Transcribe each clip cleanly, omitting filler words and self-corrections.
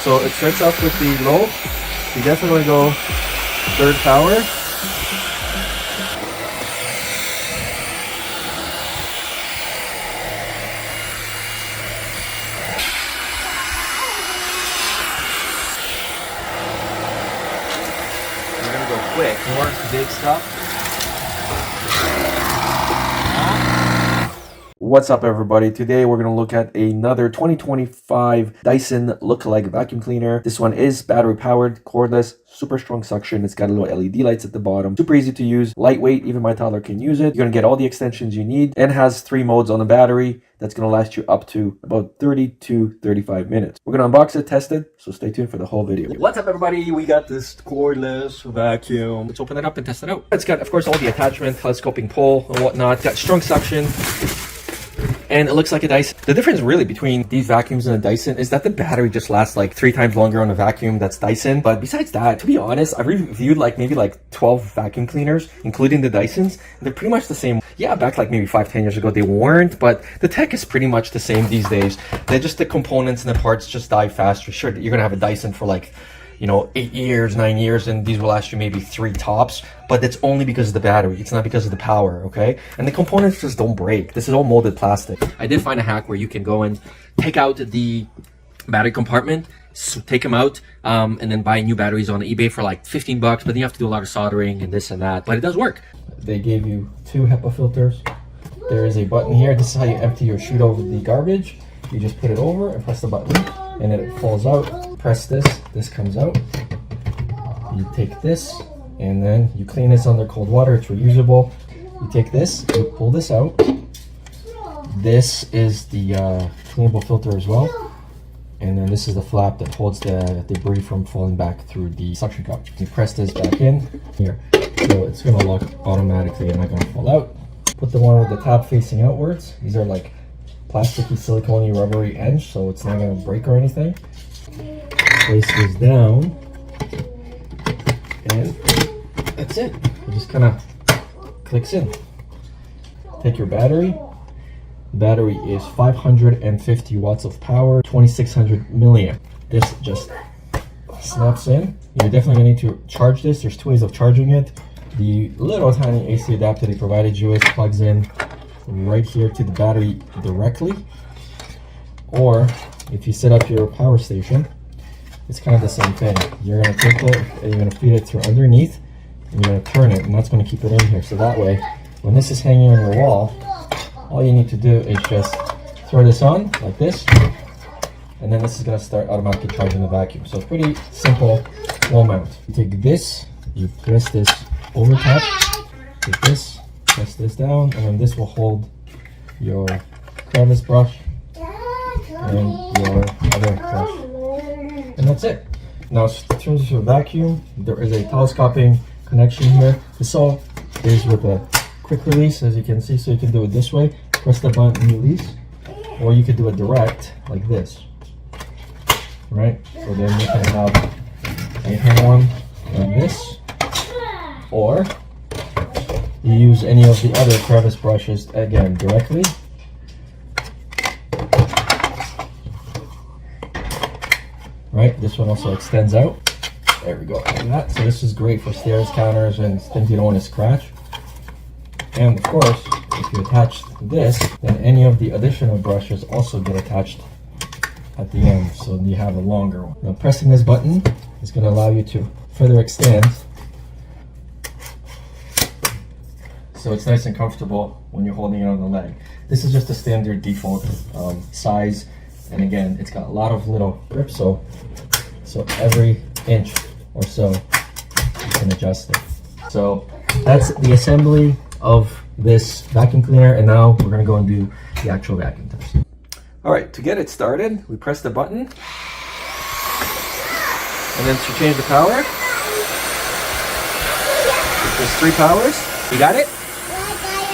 So it starts off with the low. You definitely go third power. We're gonna go quick. More big stuff. What's up, everybody? Today we're going to look at another 2025 Dyson lookalike vacuum cleaner. This one is battery powered, cordless, super strong suction. It's got little LED lights at the bottom, super easy to use, lightweight, even my toddler can use it. You're going to get all the extensions you need, and has 3 modes on the battery. That's going to last you up to about 30 to 35 minutes. We're going to unbox it, test it, so stay tuned for the whole video. What's up, everybody? We got this cordless vacuum. Let's open it up and test it out. It's got, of course, all the attachment, telescoping pole and whatnot. It's got strong suction. And it looks like a Dyson. The difference really between these vacuums and a Dyson is that the battery just lasts like 3 times longer on a vacuum that's Dyson. But besides that, to be honest, I've reviewed maybe 12 vacuum cleaners, including the Dysons. They're pretty much the same. Yeah, back like maybe 5-10 years ago, they weren't, but the tech is pretty much the same these days. They're just the components and the parts just die faster. Sure, you're gonna have a Dyson for like, 8 years, 9 years, and these will last you maybe 3 tops, but it's only because of the battery. It's not because of the power, okay? And the components just don't break. This is all molded plastic. I did find a hack where you can go and take out the battery compartment, so take them out, and then buy new batteries on eBay for like 15 bucks, but then you have to do a lot of soldering and this and that, but it does work. They gave you 2 HEPA filters. There is a button here. This is how you empty your chute over the garbage. You just put it over and press the button, and then it falls out. Press this comes out. You take this, and then you clean this under cold water. It's reusable. You take this, you pull this out. This is the cleanable filter as well. And then this is the flap that holds the debris from falling back through the suction cup. You press this back in here. So it's gonna lock automatically and not gonna fall out. Put the one with the top facing outwards. These are like plasticky, silicone-y, rubbery edge, so it's not gonna break or anything. Place this down, and that's it. It just kind of clicks in. Take your battery. The battery is 550 watts of power, 2600 milliamp. This just snaps in. You're definitely gonna need to charge this. There's 2 ways of charging it. The little tiny AC adapter they provided you with plugs in right here to the battery directly, or if you set up your power station, it's kind of the same thing. You're going to take it and you're going to feed it through underneath, and you're going to turn it, and that's going to keep it in here. So that way, when this is hanging on your wall, all you need to do is just throw this on like this, and then this is going to start automatically charging the vacuum. So pretty simple wall mount. You take this, you press this over top, take this, press this down, and then this will hold your crevice brush and your other brush. And that's it. Now, in terms of your vacuum, there is a telescoping connection here. This all is with a quick release, as you can see, so you can do it this way. Press the button and release, or you could do it direct like this, right? So then you can have a hand one like this, or you use any of the other crevice brushes, again, directly. Right, this one also extends out. There we go, like that. So this is great for stairs, counters, and things you don't want to scratch. And of course, if you attach this, then any of the additional brushes also get attached at the end, so you have a longer one. Now, pressing this button is going to allow you to further extend, so it's nice and comfortable when you're holding it on the leg. This is just a standard default size. And again, it's got a lot of little grips, so every inch or so you can adjust it. So that's the assembly of this vacuum cleaner, and now we're gonna go and do the actual vacuum test. All right, to get it started, we press the button, and then to change the power, there's 3 powers. You got it?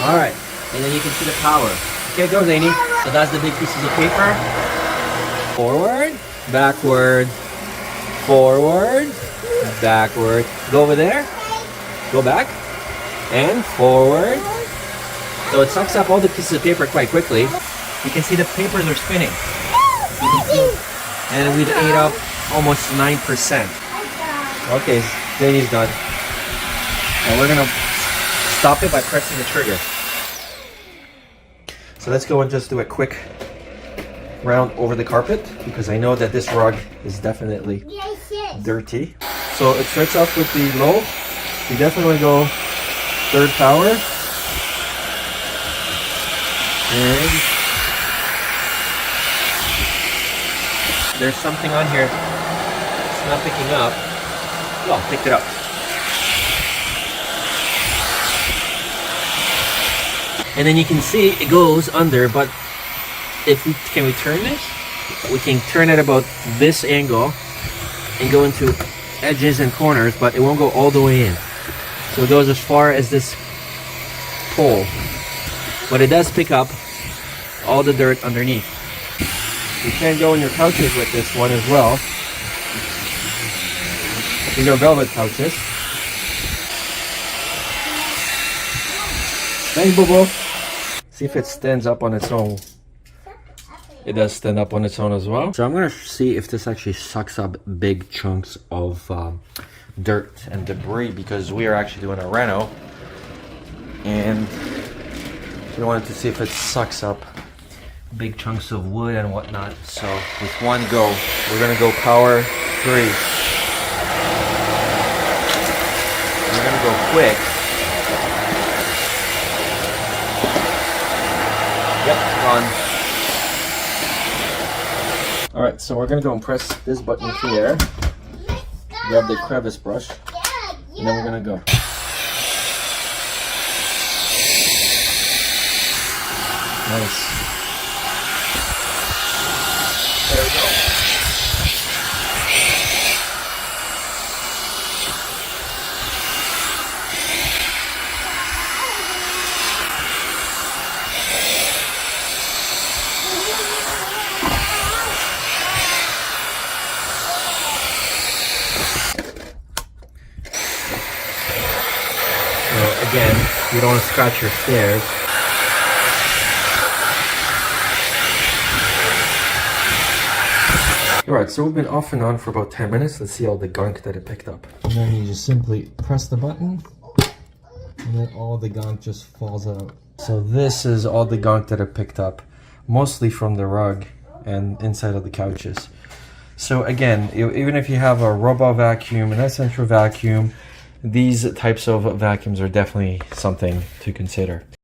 All right, and then you can see the power. Okay, go, Zany. So that's the big pieces of paper. Forward, backward, forward, backward. Go over there, go back, and forward. So it sucks up all the pieces of paper quite quickly. You can see the papers are spinning. You can see, and we've ate up almost 9%. Okay, Danny's done. And we're gonna stop it by pressing the trigger. So let's go and just do a quick round over the carpet, because I know that this rug is definitely dirty. So it starts off with the low. You definitely want to go third power. And there's something on here. It's not picking up. Oh, picked it up. And then you can see it goes under, but can we turn this? We can turn it about this angle and go into edges and corners, but it won't go all the way in. So it goes as far as this pole, but it does pick up all the dirt underneath. You can go in your couches with this one as well. These are velvet couches. Thanks, Bobo. See if it stands up on its own. It does stand up on its own as well. So I'm gonna see if this actually sucks up big chunks of dirt and debris, because we are actually doing a reno, and we wanted to see if it sucks up big chunks of wood and whatnot. So with one go, we're gonna go power 3. We're gonna go quick. Yep, gone. Alright, so we're gonna go and press this button here. Grab the crevice brush, and then we're gonna go. Nice. There we go. So again, you don't want to scratch your stairs. Alright, so we've been off and on for about 10 minutes. Let's see all the gunk that it picked up. And then you just simply press the button, and then all the gunk just falls out. So this is all the gunk that it picked up, mostly from the rug and inside of the couches. So again, even if you have a robot vacuum, an essential vacuum, these types of vacuums are definitely something to consider.